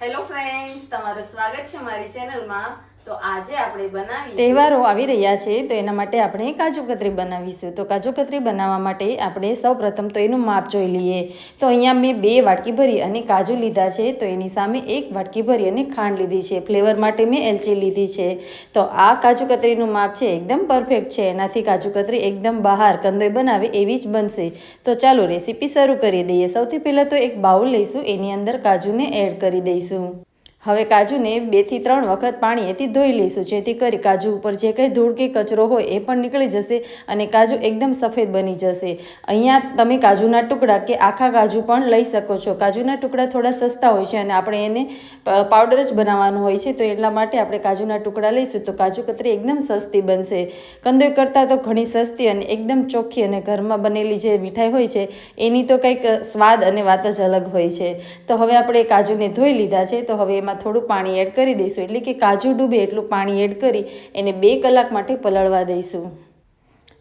Hello friends, તમારું સ્વાગત છે મારી ચેનલમાં। તો આજે આપણે બનાવી તહેવારો આવી રહ્યા છે તો એના માટે આપણે કાજુ કતરી બનાવીશું। તો કાજુ કતરી બનાવવા માટે આપણે સૌપ્રથમ તો એનું માપ જોઈ લઈએ। તો અહીંયા મેં 2 વાટકી ભરી અને કાજુ લીધા છે, તો એની સામે 1 વાટકી ભરી અને ખાંડ લીધી છે। ફ્લેવર માટે મેં એલચી લીધી છે। તો આ કાજુ કતરીનું માપ છે એકદમ પરફેક્ટ છે, એનાથી કાજુ કતરી એકદમ બહાર કંદોઈ બનાવે એવી જ બનશે। તો ચાલો રેસીપી શરૂ કરી દઈએ। સૌથી પહેલાં તો એક બાઉલ લઈશું, એની અંદર કાજુને એડ કરી દઈશું। હવે કાજુને 2 થી 3 વખત પાણીએથી ધોઈ લઈશું, જેથી કરી કાજુ ઉપર જે કંઈ ધૂળ કે કચરો હોય એ પણ નીકળી જશે અને કાજુ એકદમ સફેદ બની જશે। અહીંયા તમે કાજુના ટુકડા કે આખા કાજુ પણ લઈ શકો છો। કાજુના ટુકડા થોડા સસ્તા હોય છે અને આપણે એને પાવડર જ બનાવવાનું હોય છે, તો એટલા માટે આપણે કાજુના ટુકડા લઈશું તો કાજુ કતરી એકદમ સસ્તી બનશે। કંદોઈ કરતાં તો ઘણી સસ્તી અને એકદમ ચોખ્ખી અને ઘરમાં બનેલી જે મીઠાઈ હોય છે એની તો કંઈક સ્વાદ અને વાત જ અલગ હોય છે। તો હવે આપણે કાજુને ધોઈ લીધા છે, તો હવે એમાં થોડું પાણી એડ કરી દઈશું, એટલે કે કાજુ ડૂબે એટલું પાણી એડ કરી એને 2 કલાક માટે પલળવા દઈશું,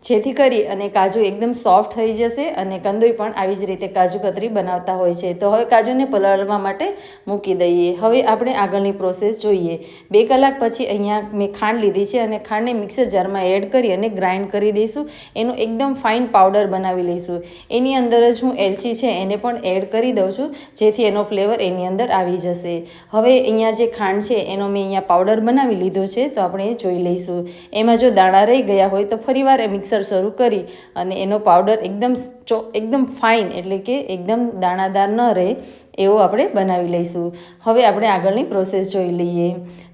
જેથી કરી અને કાજુ એકદમ સોફ્ટ થઈ જશે અને કંદોઈ પણ આવી જ રીતે કાજુ કતરી બનાવતા હોય છે। તો હવે કાજુને પલળવા માટે મૂકી દઈએ। હવે આપણે આગળની પ્રોસેસ જોઈએ। 2 કલાક પછી અહીંયા મેં ખાંડ લીધી છે અને ખાંડને મિક્સર જારમાં એડ કરી અને ગ્રાઇન્ડ કરી દઈશું। એનો એકદમ ફાઇન પાવડર બનાવી લઈશું। એની અંદર જ હું એલચી છે એને પણ એડ કરી દઉં છું, જેથી એનો ફ્લેવર એની અંદર આવી જશે। હવે અહીંયા જે ખાંડ છે એનો મેં અહીંયા પાવડર બનાવી લીધો છે, તો આપણે એ જોઈ લઈશું। એમાં જો દાણા રહી ગયા હોય તો ફરીવાર મિક્સર શરૂ કરી અને એનો પાવડર એકદમ ફાઇન, એટલે કે એકદમ દાણાદાર ન રહે એવો આપણે બનાવી લઈશું। હવે આપણે આગળની પ્રોસેસ જોઈ લઈએ।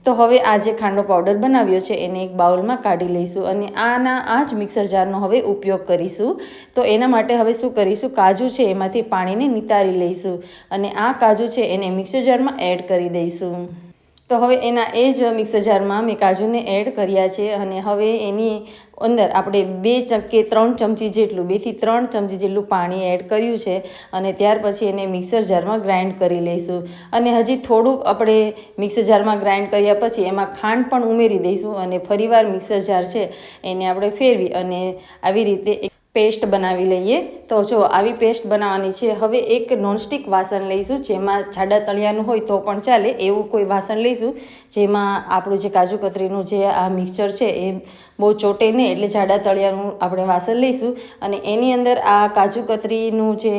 તો હવે આ જે ખાંડનો પાવડર બનાવ્યો છે એને એક બાઉલમાં કાઢી લઈશું અને આ જ મિક્સર જારનો હવે ઉપયોગ કરીશું। તો એના માટે હવે શું કરીશું, કાજુ છે એમાંથી પાણીને નિતારી લઈશું અને આ કાજુ છે એને મિક્સર જારમાં એડ કરી દઈશું। તો હવે એના એ જ મિક્સર જારમાં મેં કાજુને એડ કર્યા છે અને હવે એની અંદર આપણે 2 કે 3 ચમચી જેટલું 2 થી 3 ચમચી જેટલું પાણી એડ કર્યું છે અને ત્યાર પછી એને મિક્સર જારમાં ગ્રાઇન્ડ કરી લઈશું। અને હજી થોડુંક આપણે મિક્સર જારમાં ગ્રાઇન્ડ કર્યા પછી એમાં ખાંડ પણ ઉમેરી દઈશું અને ફરીવાર મિક્સર જાર છે એને આપણે ફેરવી અને આવી રીતે પેસ્ટ બનાવી લઈએ। તો જો આવી પેસ્ટ બનાવવાની છે। હવે એક નોનસ્ટિક વાસણ લઈશું, જેમાં જાડા તળિયાનું હોય તો પણ ચાલે એવું કોઈ વાસણ લઈશું, જેમાં આપણું જે કાજુ કતરીનું જે આ મિક્સચર છે એ બહુ ચોટે નહીં, એટલે જાડા તળિયાનું આપણે વાસણ લઈશું અને એની અંદર આ કાજુ કતરીનું જે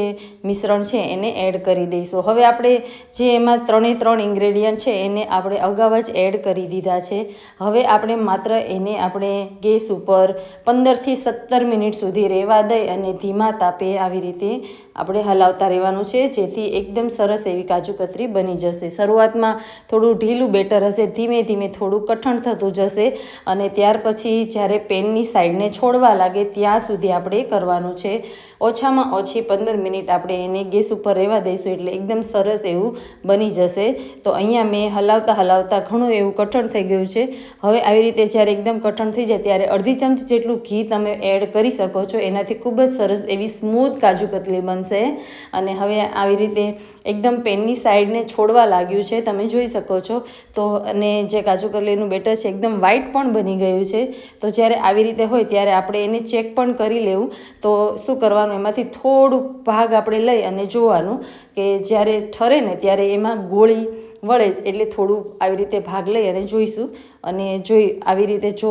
મિશ્રણ છે એને એડ કરી દઈશું। હવે આપણે જે એમાં 3 ઇન્ગ્રેડિયન્ટ છે એને આપણે અગાઉ જ એડ કરી દીધા છે। હવે આપણે માત્ર એને આપણે ગેસ ઉપર 15 થી 17 મિનિટ સુધી રહેવા દઈ અને ધીમા તાપે આવી રીતે આપણે હલાવતા રહેવાનું છે, જેથી એકદમ સરસ એવી કાજુ કતરી બની જશે। શરૂઆતમાં થોડું ઢીલું બેટર હશે, ધીમે ધીમે થોડું કઠણ થતું જશે અને ત્યાર પછી જ્યારે પેનની સાઈડને છોડવા લાગે ત્યાં સુધી આપણે કરવાનું છે। ઓછામાં ઓછી 15 મિનિટ આપણે એને ગેસ ઉપર રહેવા દઈશું, એટલે એકદમ સરસ એવું બની જશે। તો અહીંયા મેં હલાવતા ઘણું એવું કઠણ થઈ ગયું છે। હવે આવી રીતે જ્યારે એકદમ કઠણ થઈ જાય ત્યારે અડધી ચમચી જેટલું ઘી તમે એડ કરી શકો છો, એનાથી ખૂબ જ સરસ એવી સ્મૂથ કાજુ કતરી બનશે। અને હવે આવી રીતે એકદમ પેનની સાઈડને છોડવા લાગ્યું છે, તમે જોઈ શકો છો। તો અને જે કાજુ કતરીનું બેટર છે એકદમ વ્હાઈટ પણ બની ગયું છે। તો જ્યારે આવી રીતે હોય ત્યારે આપણે એને ચેક પણ કરી લેવું। તો શું કરવાનું, એમાંથી થોડુંક ભાગ આપણે લઈ અને જોવાનું કે જ્યારે ઠરે ને ત્યારે એમાં ગોળી વળે, એટલે થોડું આવી રીતે ભાગ લઈ અને જોઈશું અને આવી રીતે જો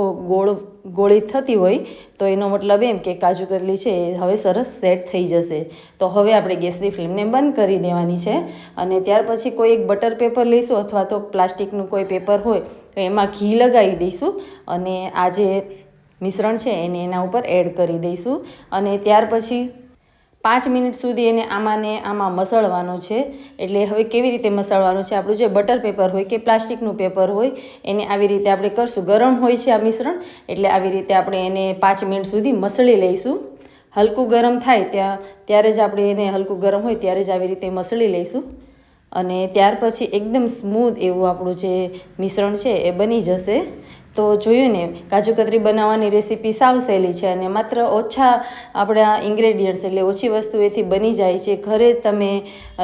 ગોળી થતી હોય તો એનો મતલબ એમ કે કાજુ કતરી છે એ હવે સરસ સેટ થઈ જશે। તો હવે આપણે ગેસની ફ્લેમને બંધ કરી દેવાની છે અને ત્યાર પછી કોઈ એક બટર પેપર લઈશું અથવા તો પ્લાસ્ટિકનું કોઈ પેપર હોય તો એમાં ઘી લગાવી દઈશું અને આ જે મિશ્રણ છે એને એના ઉપર એડ કરી દઈશું અને ત્યાર પછી 5 મિનિટ સુધી એને આમાં મસળવાનું છે। એટલે હવે કેવી રીતે મસળવાનું છે, આપણું જે બટર પેપર હોય કે પ્લાસ્ટિકનું પેપર હોય એને આવી રીતે આપણે કરશું। ગરમ હોય છે આ મિશ્રણ, એટલે આવી રીતે આપણે એને 5 મિનિટ સુધી મસળી લઈશું। હલકું ગરમ થાય ત્યારે જ આપણે એને હલકું ગરમ હોય ત્યારે જ આવી રીતે મસળી લઈશું અને ત્યાર પછી એકદમ સ્મૂથ એવું આપણું જે મિશ્રણ છે એ બની જશે। તો જોયું ને, કાજુ કતરી બનાવવાની રેસીપી સાવ સહેલી છે અને માત્ર ઓછા આપણા ઇન્ગ્રેડિયન્ટ્સ એટલે ઓછી વસ્તુએથી બની જાય છે. ઘરે જ તમે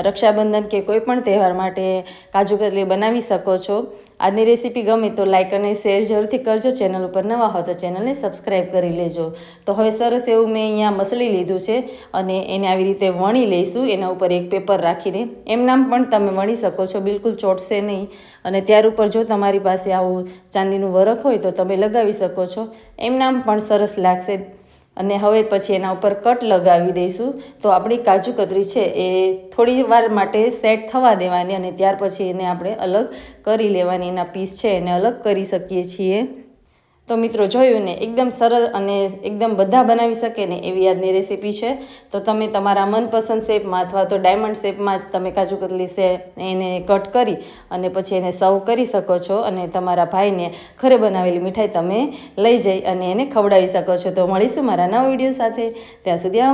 રક્ષાબંધન કે કોઈ પણ તહેવાર માટે કાજુ કતરી બનાવી શકો છો. આજની રેસીપી ગમે તો લાઇક અને શેર જરૂરથી કરજો. ચેનલ ઉપર નવા હો તો ચેનલને સબસ્ક્રાઈબ કરી લેજો. તો હવે સરસ એવું મેં અહીંયા મસળી લીધું છે અને એને આવી રીતે વણી લઈશું. એના ઉપર એક પેપર રાખીને એમનામ પણ તમે વણી શકો છો, બિલકુલ ચોટશે નહીં. અને ત્યાર ઉપર જો તમારી પાસે આવું ચાંદીનું વરખ હોય તો તમે લગાવી શકો છો, એમનામ પણ સરસ લાગશે. અને હવે પછી એના ઉપર કટ લગાવી દઈશું. તો આપણી કાજુ કતરી છે એ થોડી વાર માટે સેટ થવા દેવાની અને ત્યાર પછી એને આપણે અલગ કરી લેવાની. એના પીસ છે એને અલગ કરી શકીએ છીએ. તો મિત્રો જોયું ને, એકદમ સરળ અને એકદમ બધા બનાવી શકે ને એવી આજની રેસીપી છે. તો તમે તમારા મનપસંદ શેપમાં અથવા તો ડાયમંડ શેપમાં જ તમે કાજુ કતરી છે એને કટ કરી અને પછી એને સર્વ કરી શકો છો. અને તમારા ભાઈને ઘરે બનાવેલી મીઠાઈ તમે લઈ જઈ અને એને ખવડાવી શકો છો. તો મળીશું મારા નવા વિડીયો સાથે. ત્યાં સુધી